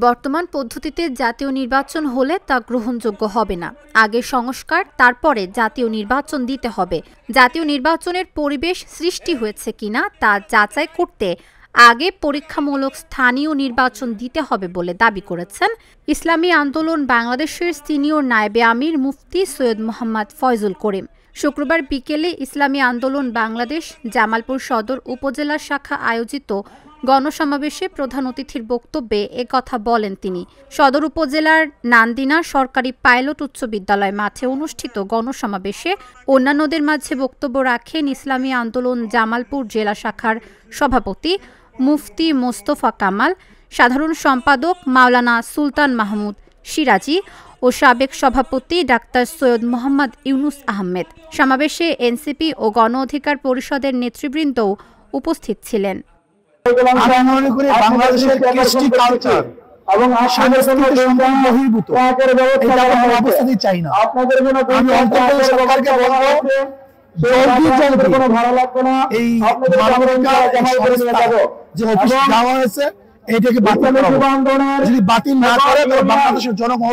বর্তমান পদ্ধতিতে জাতীয় নির্বাচন হলে তা গ্রহণযোগ্য হবে না। আগে সংস্কার, তারপরে জাতীয় নির্বাচন দিতে হবে। জাতীয় নির্বাচনের পরিবেশ সৃষ্টি হয়েছে কিনা তা যাচাই করতে আগে পরীক্ষামূলক স্থানীয় নির্বাচন দিতে হবে বলে দাবি করেছেন ইসলামী আন্দোলন বাংলাদেশের সিনিয়র নায়েবে আমির মুফতি সৈয়দ মোহাম্মদ ফয়জুল করিম। শুক্রবার বিকেলে ইসলামী আন্দোলন বাংলাদেশ জামালপুর সদর উপজেলা শাখা আয়োজিত গণসমাবেশে প্রধান অতিথির বক্তব্যে একথা বলেন তিনি। সদর উপজেলার নান্দিনা সরকারি পাইলট উচ্চ বিদ্যালয় মাঠে অনুষ্ঠিত গণসমাবেশে অন্যান্যদের মাঝে বক্তব্য রাখেন ইসলামী আন্দোলন জামালপুর জেলা শাখার সভাপতি মুফতি মোস্তফা কামাল, সাধারণ সম্পাদক মাওলানা সুলতান মাহমুদ সিরাজি ও সাবেক সভাপতি ডাক্তার সৈয়দ মোহাম্মদ ইউনুস আহমেদ। সমাবেশে এনসিপি ও গণ অধিকার পরিষদের নেতৃবৃন্দও উপস্থিত ছিলেন। আমি মনে করি বাংলাদেশের কৃষ্টি কালচার এবং সংস্কৃতি বহির্ভূত এটা আমরা অবস্থাতেই চাই না। আমি অন্তর্বর্তী সরকারকে বলবো এই মানবাধিকার যে অফিস দেওয়া হয়েছে এটাকে বাতিল করা হবে। যদি বাতিল না করে তাহলে বাংলাদেশের জনগণ